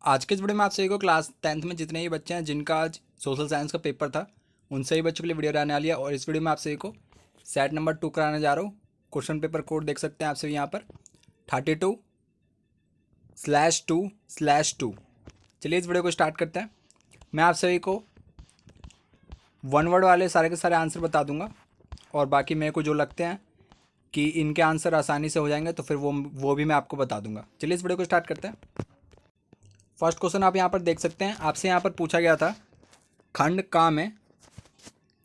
आज के इस वीडियो में आप सभी को क्लास 10th में जितने ही बच्चे हैं जिनका आज सोशल साइंस का पेपर था उन सभी बच्चों के लिए वीडियो रहने वाली है। और इस वीडियो में आप सभी को सेट नंबर 2 कराने जा रहा हूँ। क्वेश्चन पेपर कोड देख सकते हैं आप सभी यहाँ पर 32/2/2। चलिए इस वीडियो को स्टार्ट करते हैं। मैं आप सभी को वन वर्ड वाले सारे के सारे आंसर बता दूंगा और बाकी मेरे को जो लगते हैं कि इनके आंसर आसानी से हो जाएंगे तो फिर वो भी मैं आपको बता दूंगा। चलिए इस वीडियो को स्टार्ट करते हैं। फर्स्ट क्वेश्चन आप यहाँ पर देख सकते हैं। आपसे यहाँ पर पूछा गया था खंड का में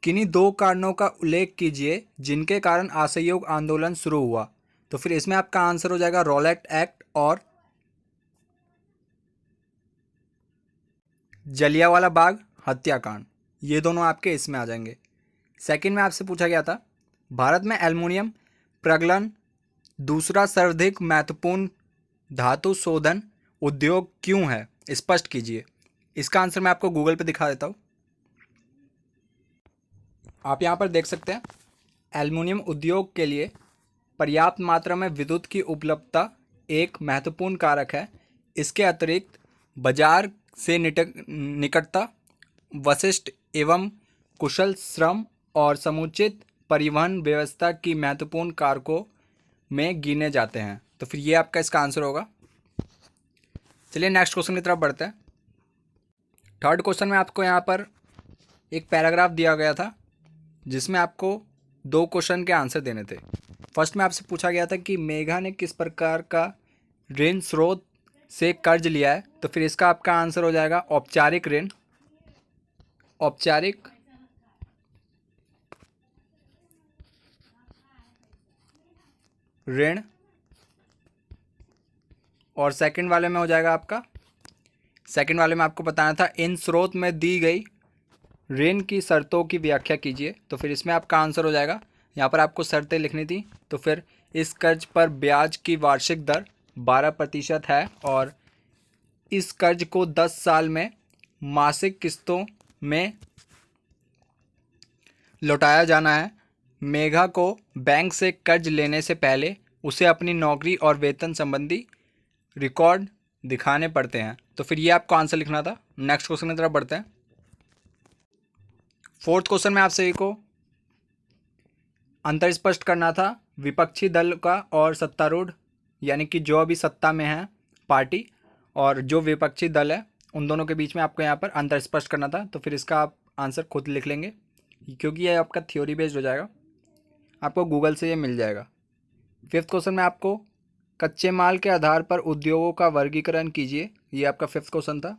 किन्हीं दो कारणों का उल्लेख कीजिए जिनके कारण असहयोग आंदोलन शुरू हुआ। तो फिर इसमें आपका आंसर हो जाएगा रॉलेट एक्ट और जलियांवाला बाग हत्याकांड, ये दोनों आपके इसमें आ जाएंगे। सेकंड में आपसे पूछा गया था भारत में एल्युमिनियम प्रगलन दूसरा सर्वाधिक महत्वपूर्ण धातु शोधन उद्योग क्यों है, स्पष्ट कीजिए। इसका आंसर मैं आपको गूगल पे दिखा देता हूँ। आप यहाँ पर देख सकते हैं एल्युमिनियम उद्योग के लिए पर्याप्त मात्रा में विद्युत की उपलब्धता एक महत्वपूर्ण कारक है। इसके अतिरिक्त बाजार से निकटता, वशिष्ठ एवं कुशल श्रम और समुचित परिवहन व्यवस्था की महत्वपूर्ण कारकों में गिने जाते हैं। तो फिर ये आपका इसका आंसर होगा। चलिए नेक्स्ट क्वेश्चन की तरफ बढ़ते हैं। थर्ड क्वेश्चन में आपको यहाँ पर एक पैराग्राफ दिया गया था जिसमें आपको दो क्वेश्चन के आंसर देने थे। फर्स्ट में आपसे पूछा गया था कि मेघा ने किस प्रकार का ऋण स्रोत से कर्ज लिया है। तो फिर इसका आपका आंसर हो जाएगा औपचारिक ऋण, औपचारिक ऋण। और सेकंड वाले में हो जाएगा आपका, सेकंड वाले में आपको बताना था इन स्रोत में दी गई ऋण की शर्तों की व्याख्या कीजिए। तो फिर इसमें आपका आंसर हो जाएगा, यहाँ पर आपको शर्तें लिखनी थी। तो फिर इस कर्ज पर ब्याज की वार्षिक दर 12% है और इस कर्ज को 10 साल में मासिक किस्तों में लौटाया जाना है। मेघा को बैंक से कर्ज लेने से पहले उसे अपनी नौकरी और वेतन संबंधी रिकॉर्ड दिखाने पड़ते हैं। तो फिर ये आपको आंसर लिखना था। नेक्स्ट क्वेश्चन की तरफ बढ़ते हैं। फोर्थ क्वेश्चन में आप सभी को अंतर स्पष्ट करना था विपक्षी दल का और सत्तारूढ़, यानी कि जो अभी सत्ता में है पार्टी और जो विपक्षी दल है उन दोनों के बीच में आपको यहाँ पर अंतर स्पष्ट करना था। तो फिर इसका आप आंसर खुद लिख लेंगे क्योंकि ये आपका थ्योरी बेस्ड हो जाएगा, आपको गूगल से ये मिल जाएगा। फिफ्थ क्वेश्चन में आपको कच्चे माल के आधार पर उद्योगों का वर्गीकरण कीजिए, ये आपका फिफ्थ क्वेश्चन था।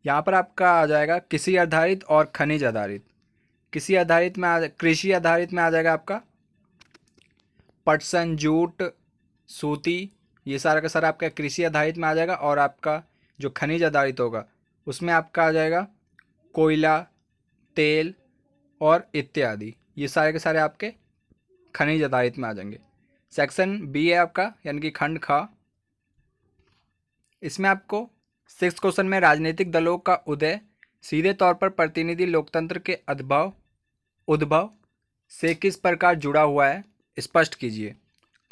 यहाँ पर आपका आ जाएगा कृषि आधारित और खनिज आधारित। कृषि आधारित में कृषि आधारित में आ जाएगा आपका पटसन, जूट, सूती, ये सारा का सारा आपका कृषि आधारित में आ जाएगा। और आपका जो खनिज आधारित होगा उसमें आपका आ जाएगा कोयला, तेल और इत्यादि, ये सारे के सारे आपके खनिज आधारित में आ जाएंगे। सेक्शन बी है आपका, यानी कि खंड खा। इसमें आपको सिक्स क्वेश्चन में राजनीतिक दलों का उदय सीधे तौर पर प्रतिनिधि लोकतंत्र के उद्भव से किस प्रकार जुड़ा हुआ है, स्पष्ट कीजिए।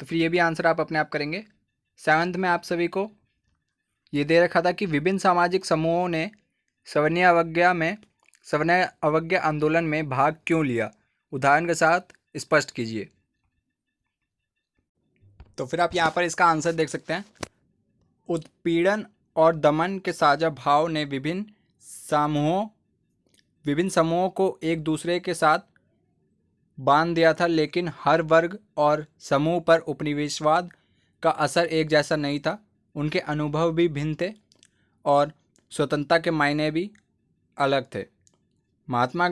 तो फिर ये भी आंसर आप अपने आप करेंगे। सेवंथ में आप सभी को ये दे रखा था कि विभिन्न सामाजिक समूहों ने सवर्णीय अवज्ञा आंदोलन में भाग क्यों लिया, उदाहरण के साथ स्पष्ट कीजिए। तो फिर आप यहाँ पर इसका आंसर देख सकते हैं उत्पीड़न और दमन के साझा भाव ने विभिन्न समूहों को एक दूसरे के साथ बांध दिया था, लेकिन हर वर्ग और समूह पर उपनिवेशवाद का असर एक जैसा नहीं था। उनके अनुभव भी भिन्न थे और स्वतंत्रता के मायने भी अलग थे। महात्मा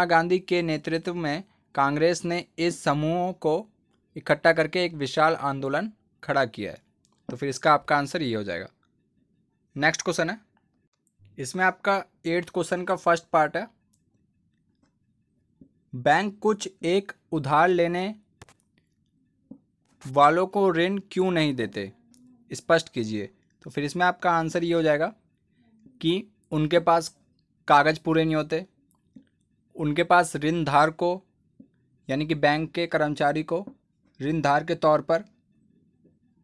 गांधी के नेतृत्व में कांग्रेस ने इस समूहों को इकट्ठा करके एक विशाल आंदोलन खड़ा किया है। तो फिर इसका आपका आंसर ये हो जाएगा। नेक्स्ट क्वेश्चन है, इसमें आपका 8th क्वेश्चन का फर्स्ट पार्ट है बैंक कुछ एक उधार लेने वालों को ऋण क्यों नहीं देते, स्पष्ट कीजिए। तो फिर इसमें आपका आंसर ये हो जाएगा कि उनके पास कागज़ पूरे नहीं होते, उनके पास ऋणधार को यानी कि बैंक के कर्मचारी को ऋणधार के तौर पर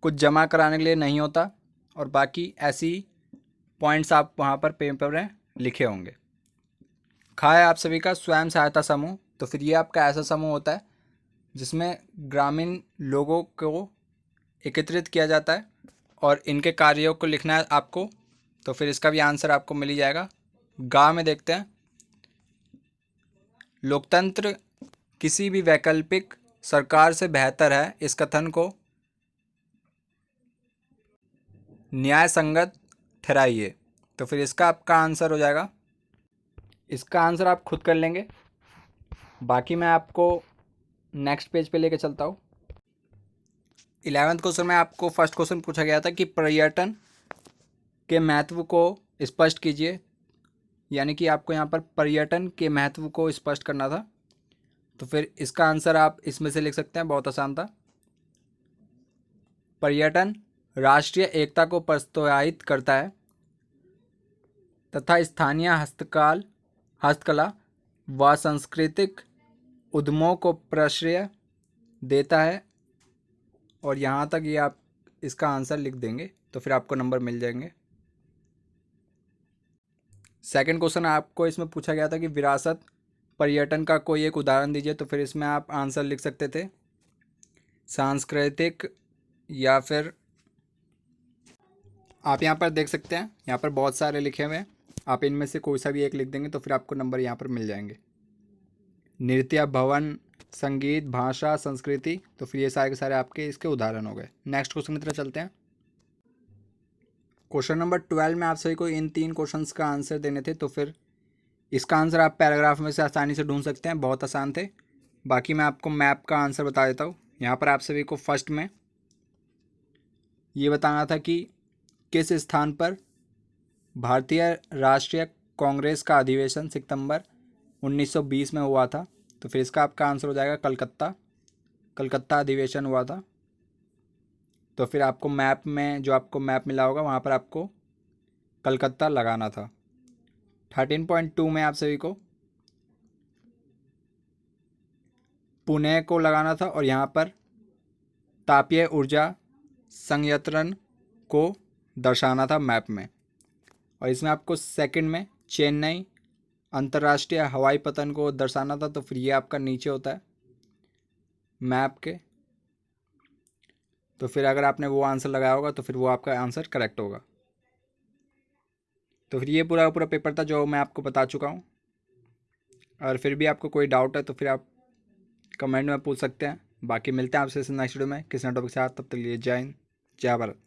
कुछ जमा कराने के लिए नहीं होता और बाकी ऐसी पॉइंट्स आप वहाँ पर पेपर में लिखे होंगे। खा है आप सभी का स्वयं सहायता समूह। तो फिर ये आपका ऐसा समूह होता है जिसमें ग्रामीण लोगों को एकत्रित किया जाता है और इनके कार्यों को लिखना है आपको। तो फिर इसका भी आंसर आपको मिल ही जाएगा। गाँव में देखते हैं, लोकतंत्र किसी भी वैकल्पिक सरकार से बेहतर है, इस कथन को न्याय संगत ठहराइए। तो फिर इसका आपका आंसर हो जाएगा, इसका आंसर आप खुद कर लेंगे। बाकी मैं आपको नेक्स्ट पेज पे लेके चलता हूँ। 11th क्वेश्चन में आपको फर्स्ट क्वेश्चन पूछा गया था कि पर्यटन के महत्व को स्पष्ट कीजिए, यानी कि आपको यहाँ पर पर्यटन के महत्व को स्पष्ट करना था। तो फिर इसका आंसर आप इसमें से लिख सकते हैं, बहुत आसान था। पर्यटन राष्ट्रीय एकता को प्रोत्साहित करता है तथा स्थानीय हस्तकला व सांस्कृतिक उद्यमों को प्रश्रय देता है। और यहाँ तक ये आप इसका आंसर लिख देंगे तो फिर आपको नंबर मिल जाएंगे। सेकंड क्वेश्चन आपको इसमें पूछा गया था कि विरासत पर्यटन का कोई एक उदाहरण दीजिए। तो फिर इसमें आप आंसर लिख सकते थे सांस्कृतिक, या फिर आप यहाँ पर देख सकते हैं, यहाँ पर बहुत सारे लिखे हुए हैं, आप इनमें से कोई सा भी एक लिख देंगे तो फिर आपको नंबर यहाँ पर मिल जाएंगे। नृत्य, भवन, संगीत, भाषा, संस्कृति, तो फिर ये सारे के सारे आपके इसके उदाहरण हो गए। नेक्स्ट क्वेश्चन की तरफ चलते हैं। क्वेश्चन नंबर 12 में आप सभी को इन 3 क्वेश्चंस का आंसर देने थे। तो फिर इसका आंसर आप पैराग्राफ में से आसानी से ढूंढ सकते हैं, बहुत आसान थे। बाकी मैं आपको मैप का आंसर बता देता हूँ। यहाँ पर आप सभी को फर्स्ट में ये बताना था कि किस स्थान पर भारतीय राष्ट्रीय कांग्रेस का अधिवेशन सितंबर 1920 में हुआ था। तो फिर इसका आपका आंसर हो जाएगा कलकत्ता अधिवेशन हुआ था। तो फिर आपको मैप में, जो आपको मैप मिला होगा वहाँ पर आपको कलकत्ता लगाना था। 13.2 में आप सभी को पुणे को लगाना था और यहाँ पर तापीय ऊर्जा संयंत्रण को दर्शाना था मैप में। और इसमें आपको सेकंड में चेन्नई अंतर्राष्ट्रीय हवाई पतन को दर्शाना था। तो फिर ये आपका नीचे होता है मैप के। तो फिर अगर आपने वो आंसर लगाया होगा तो फिर वो आपका आंसर करेक्ट होगा। तो फिर ये पूरा पूरा पेपर था जो मैं आपको बता चुका हूँ। और फिर भी आपको कोई डाउट है तो फिर आप कमेंट में पूछ सकते हैं। बाकी मिलते हैं आपसे नेक्स्ट वीडियो में किसी नए टॉपिक के साथ। तब तक के लिए जय हिंद, जय भारत।